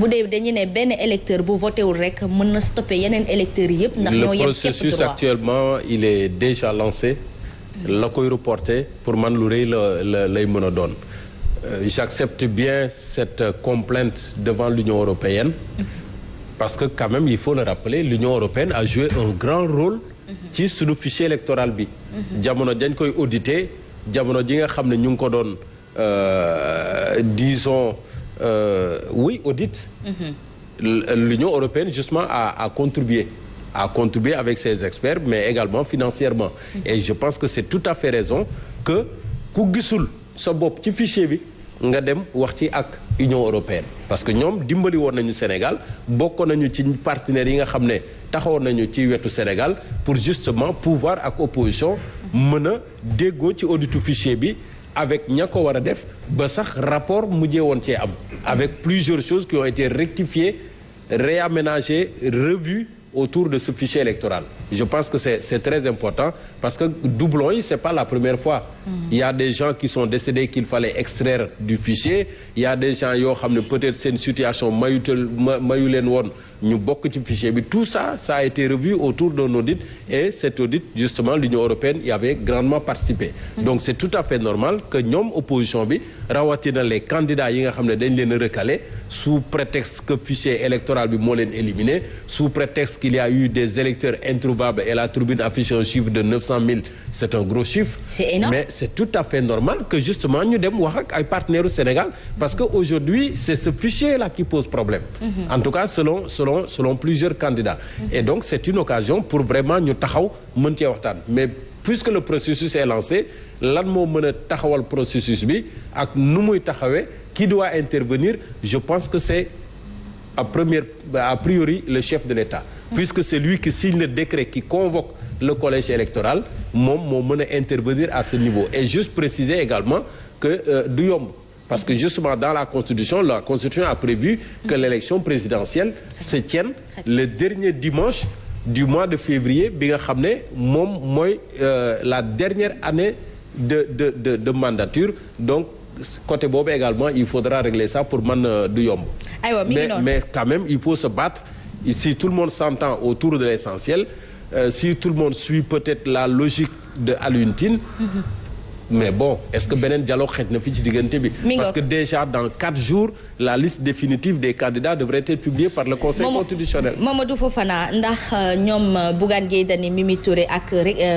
bu dee dañu ne benn électeur bu voté wul rek mën na stopper yeneen électeurs yëpp. ndax ñoo yem le processus actuellement il est déjà lancé. la koy reporter pour man lu rëy lay mën a doon. J'accepte bien cette complainte devant l'Union européenne. Parce que quand même il faut le rappeler l'Union européenne a joué un grand rôle. ci suñu fichier électoral bi. jamono dañ koy auditer jamono ji nga xam ne ñu ngi ko doon disons oui audit. L'Union européenne justement a contribué avec ses experts mais également financièrement. Et je pense que c'est tout à fait raison que ku gisul sa bopp ci fichier bi nga dem wax ci ak Union européenne parce que ñoom dimbali woon nañu Sénégal bokkoon nañu ci partenaires yi nga xam ne taxawoon nañu ci wetu Sénégal pour justement pouvoir ak opposition mën a déggoo ci auditu fichier bi avec ña ko war a def ba sax rapport mujjee woon cee am avec plusieurs choses qui ont été rectifiées réaménagées revues autour de ce fichier électoral. Je pense que c'est très important parce que doublon yi c'est pas la première fois. Il y a des gens qui sont décédés qu'il fallait extraire du fichier. Il y a des gens yoo xam ne peut-être seen situation mayu leen woon ñu bokk ci fichier bi. Tout ça a été revu autour d'un audit et cet audit justement l'Union européenne y avait grandement participé. Donc c'est tout à fait normal que ñoom opposition bi rawatina les candidats yi nga xam ne dañ leen a recalé sous prétexte que fichier électoral bi moo leen éliminé sous prétexte qu'il y a eu des électeurs introuvables et la tribune affiche un chiffre de 900 000 c'est un gros chiffre. C'est énorme. Mais c'est tout à fait normal que justement ñu dem wax ak ay partenaires au Sénégal parce que aujourd'hui c'est ce fichier là qui pose problème. En tout cas selon plusieurs candidats. Et donc c'est une occasion pour vraiment ñu taxaw mën cee waxtaan mais puisque le processus est lancé lan moo mën a taxawal processus bi ak nu muy taxawee qui doit intervenir je pense que c'est a priori le chef de l'État. Puisque c'est lui qui signe le décret qui convoque le collège électoral moom moo mën a intervenir à ce niveau et juste préciser également que du yomb parce que justement dans la constitution a prévu que l'élection présidentielle se tienne le dernier dimanche du mois de février bi nga xam ne moom mooy la dernière année de mandature donc côté boobu également il faudra régler ça pour man du yomb mais quand même il faut se battre. Si tout le monde s'entend autour de l'essentiel, si tout le monde suit peut-être la logique de Alioune Tine, mais bon, est-ce que beneen dialogue xëj na fi ci diggante bi? Parce que déjà dans 4 jours, la liste définitive des candidats devrait être publiée par le Conseil constitutionnel. Mamadou Fofana ndax ñoom Bougane Gueye Dany Mimi Touré ak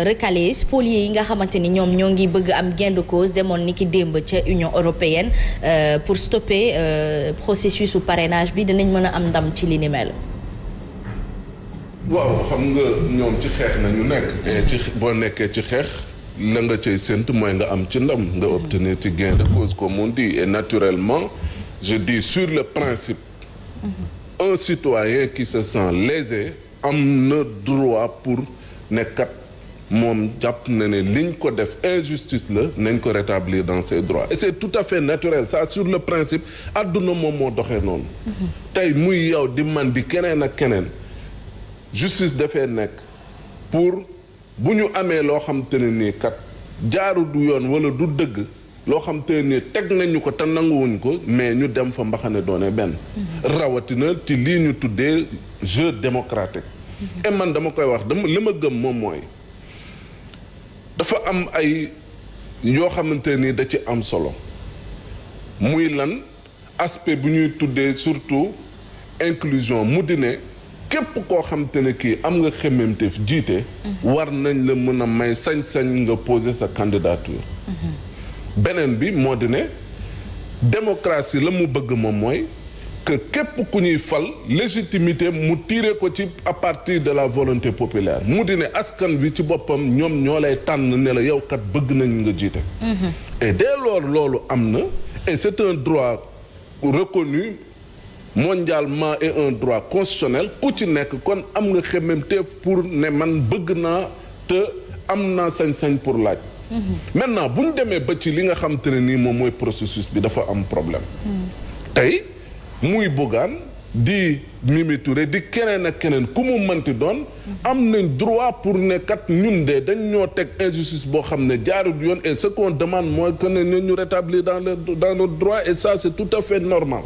recalés spoliés yi nga xamante ni ñoom ñoo ngi bëgg am gain de cause demoon ni ki démb ca Union européenne pour stopper processus su parrainage bi dinañ mën a am ndam ci li ni mel. waaw xam nga ñoom ci xeex nañu nekk ci boo nekkee ci xeex la nga cay séntu mooy nga am ci ndam nga obtenir ci gain de cause comme on dit et naturellement je dis sur le principe un citoyen qui se sent lésé am na droit pour nekkat moom jàpp na ne liñ ko def injustice la nañ ko rétablir dans ses droits et c'est tout à fait naturel ça sur le principe àdduna moom moo doxee noonu tey muy yow di man di keneen ak keneen justice dafay nekk pour bu ñu amee loo xam te ne nii kat jaaru du yoon wala du dëgg loo xam te ne nii teg nañu ko te nanguwuñ ko mais ñu dem fa mbaxane doone benn rawatina ci lii ñu tuddee jeu démocratique et man dama koy wax li ma gëm moom mooy dafa am ay yoo xamante nii da ci am solo muy lan aspect bu ñuy tuddee surtout inclusion mu di ne képp koo xam te ne kii am nga xemmemteef jiite war nañ la mën a may sañ-sañ nga poser sa candidature beneen bi moo di ne démocratie la mu bëgg moom mooy que képp ku ñuy fal légitimité mu tirer ko ci à partir de la volonté populaire mu di ne askan wi ci boppam ñoom ñoo lay tànn ne la yow kat bëgg nañ nga jiite et dès lors loolu am na et c'est un droit reconnu mondialement et un droit constitutionnel ku ci nekk kon am nga xemmemteef pour ne man bëgg naa te am naa sañ-sañ pour laaj maintenant bu ñu demee ba ci li nga xam te ne nii moom mooy processus bi dafa am problème tey muy Bougane di Mimi Touré di keneen ak keneen ku mu mënti doon am nañ droit pour ne kat ñun de dañ ñoo teg injustice boo xam ne jaarul yoon et ce qu'on demande mooy que ne ñu rétablir dans notre droit et ça c'est tout à fait normal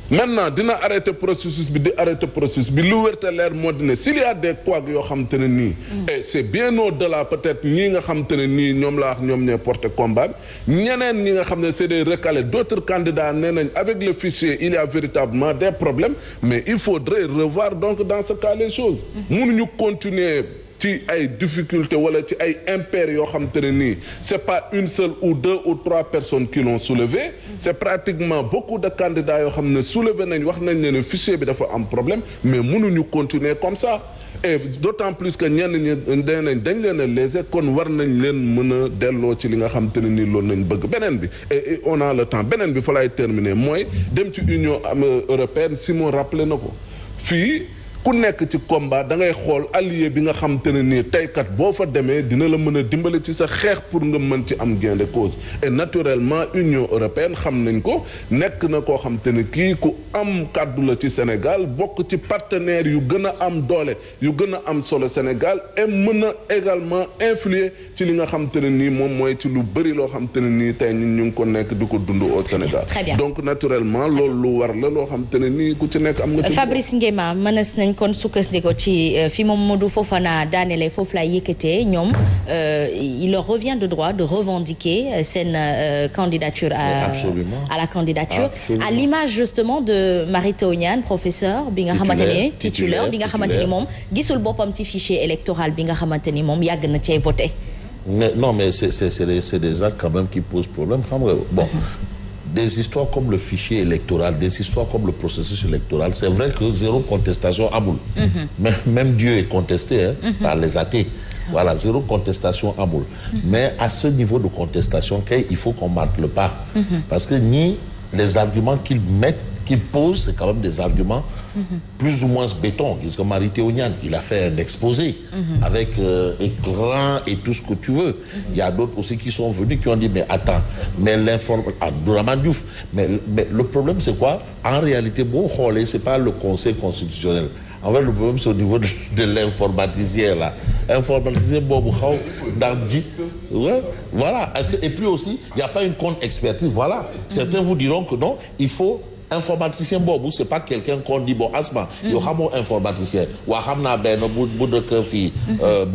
maintenant dina arrêter processus bi di arrêter processus bi lu wérte leer moo di ne s'il y a des couacs yoo xam te ne nii et c'est bien au-delà peut-être ñii nga xam te ne nii ñoom la wax ñoom ñooy porter combat bi ñeneen ñi nga xam ne c'est des recalés d'autres candidats nee nañ avec le fichier il y a véritablement des problèmes mais il faudrait revoir donc dans ce cas les choses mënuñu continuer ci ay difficultés wala ci ay impairs yoo xam te ne nii c'est pas une seule ou deux ou trois personnes qui l'ont soulevé c'est pratiquement beaucoup de candidats yoo xam ne soulevé nañ wax nañ ne fichier bi dafa am problème mais mënuñu continuer comme ça et d'autant plus que ñenn ñi nañ dañ leen a léser kon war nañ leen mën a delloo ci li nga xam te ne nii loolu nañ bëgg beneen bi et on a le temps beneen bi fa lay terminer mooy dem ci Union européenne Simon rappelé na ko fii ku nekk ci combat da ngay xool allié bi nga xam te ne nii teykat boo fa demee dina la mën a dimbale ci sa xeex pour nga mën ci am gain de cause et naturellement Union européenne xam nañ ko nekk na koo xam te ne kii ku am kàddu la ci Sénégal bokk ci partenaires yu gën a am doole yu gën a am solo Sénégal et mën a également influer ci li nga xam te ne nii moom mooy ci lu bëri loo xam te ne nii tey ñun ñu ngi ko nekk di ko dund au Sénégal. Très bien. Donc naturellement loolu lu war la loo xam te ne nii ku ci nekk am nga ci. Fabrice Nguema mënees nañ kon sukkandiku ci fi Mamadou Fofana daanele foofu lay yëkkatee ñoom il leur revient de droit de revendiquer seen candidature à la candidature. Absolument. À l'image justement de Mary Teuw Niane professeur bi nga xamante ne titulaire bi nga xamante ni moom gisul boppam ci fichier électoral bi nga xamante ni moom yàgg na cee voté. Mais non, mais c'est des actes quand même qui posent problème. Bon, des histoires comme le fichier électoral, des histoires comme le processus électoral, c'est vrai que zéro contestation à boule. Mais même Dieu est contesté par les athées. Voilà, zéro contestation à boule. Mais à ce niveau de contestation, il faut qu'on marque le pas. Parce que ni les arguments qu'ils mettent, qu'ils posent, c'est quand même des arguments plus ou moins béton. Parce que Mary Teuw Niane, il a fait un exposé avec écran et tout ce que tu veux. Il y a d'autres aussi qui sont venus qui ont dit mais attends, mais Abdourahmane Diouf, mais le problème c'est quoi? En réalité, bon, c'est pas le Conseil constitutionnel. En fait, le problème c'est au niveau de l'informaticien là. Informaticien bobu xaw ndax ji ouais, voilà. Et puis aussi, il n'y a pas une contre-expertise. Voilà. Certains vous diront que non, il faut informaticien boobu c'est pas quelqu'un qu'on dit bon asma yow xamoo informaticien waa xam naa benn bu dëkk fii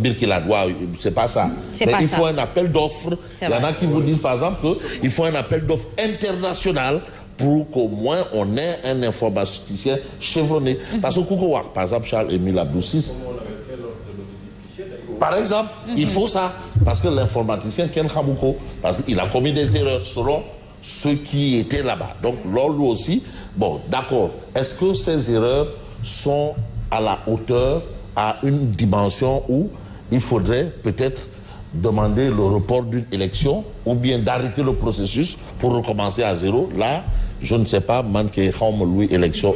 Birkilane waaw c'est pas ça mais il faut un appel d'offres. Il y en a qui vous disent par exemple que il faut un appel d'offres international pour qu'au moins on ait un informaticien chevronné parce que ku ko wax par exemple Charles-Émile Abdou Ciss par exemple il faut ça parce que l'informaticien kenn xamu ko parce qu'il a commis des erreurs selon ceux qui étaient là-bas. Donc, l'ordre aussi, bon, d'accord. Est-ce que ces erreurs sont à la hauteur, à une dimension où il faudrait peut-être demander le report d'une élection ou bien d'arrêter le processus pour recommencer à zéro? Là, je ne sais pas, élection.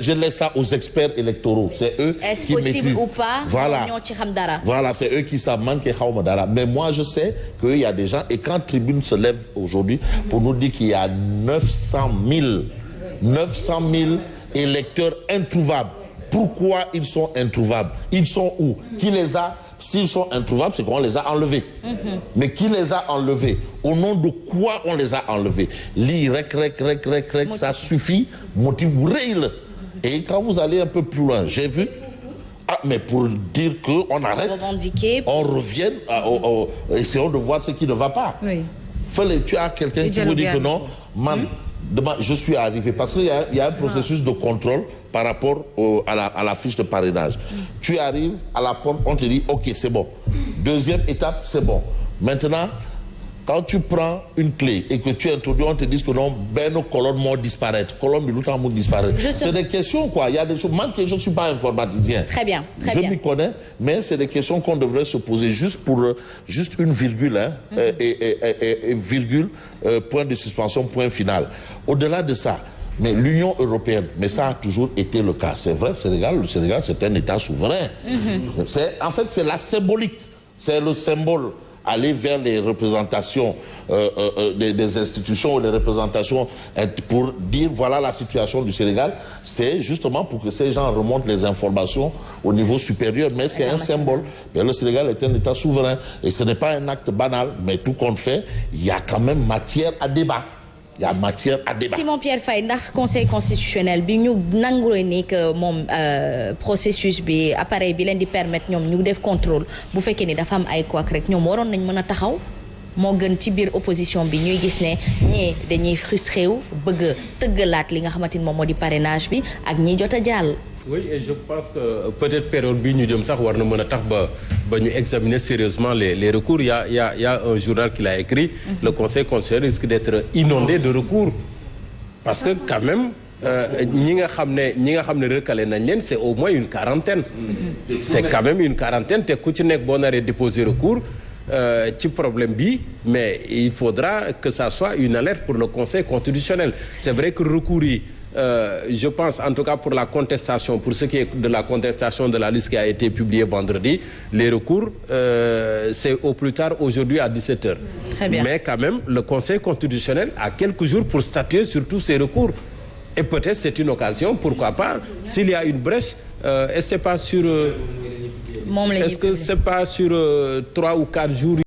Je laisse ça aux experts électoraux. C'est eux qui maîtrisent. Est-ce possible ou pas? Voilà. Voilà, c'est eux qui savent mais moi, je sais qu'il y a des gens, et quand Tribune se lève aujourd'hui pour nous dire qu'il y a 900 000 électeurs introuvables. Pourquoi ils sont introuvables? Ils sont où? Qui les a? S'ils sont introuvables, c'est qu'on les a enlevés. Mais qui les a enlevés? Au nom de quoi on les a enlevés? Ça suffit. Motif réel. Et quand vous allez un peu plus loin, j'ai vu. Ah, mais pour dire qu'on arrête, on revient, essayons de voir ce qui ne va pas. Oui. Tu as quelqu'un qui vous dit que non, man, demain, je suis arrivé. Parce qu'il y a un processus de contrôle par rapport à la fiche de parrainage. Tu arrives à la porte, on te dit, ok, c'est bon. Deuxième étape, c'est bon. Maintenant, quand tu prends une clé et que tu introduis, on te dit que non, nos colonnes vont disparaître. Colonnes vont disparaître. C'est des questions, quoi. Il y a des choses. Moi, je ne suis pas informaticien. Très bien. Je m'y connais, mais c'est des questions qu'on devrait se poser juste pour juste une virgule, et virgule, point de suspension, point final. Au-delà de ça, mais l'Union européenne, mais ça a toujours été le cas. C'est vrai, le Sénégal, c'est un État souverain. En fait, c'est la symbolique. C'est le symbole. Aller vers les représentations des institutions ou les représentations pour dire voilà la situation du Sénégal, c'est justement pour que ces gens remontent les informations au niveau supérieur, mais c'est un symbole. Mais le Sénégal est un État souverain et ce n'est pas un acte banal, mais tout compte fait, il y a quand même matière à débat. y a matière à débat. Simon Pierre Faye ndax conseil constitutionnel bi ñu nanguloo ni que moom processus bi appareil bi leen di permettre ñoom ñu def contrôle bu fekkee ni dafa am ay couac rek ñoom waroon nañ mën a taxaw moo gën ci biir opposition bi ñuy gis ne ñii dañuy frustré wu bëgg a tëggalaat li nga xamante ni moom moo di parrainage bi ak ñi jot a jàll. Oui, et je pense que peut-être période bii ñu jëm sax war na mën a tax ba ñu examiner sérieusement les recours. Il y a un journal qui l'a écrit. Le Conseil constitutionnel risque d'être inondé de recours. Parce que quand même ñi nga xam ne recalé nañ leen c'est au moins une quarantaine. C'est quand même une quarantaine te ku ci nekk boo naree déposer recours ci problème bi mais il faudra que ça soit une alerte pour le Conseil constitutionnel. C'est vrai que recours yi je pense en tout cas pour la contestation, pour ce qui est de la contestation de la liste qui a été publiée vendredi, les recours c'est au plus tard aujourd'hui à 17h. Très bien. Mais quand même le Conseil constitutionnel a quelques jours pour statuer sur tous ces recours et peut-être c'est une occasion, pourquoi pas, s'il y a une brèche est-ce que c'est pas sur 3 ou 4 jours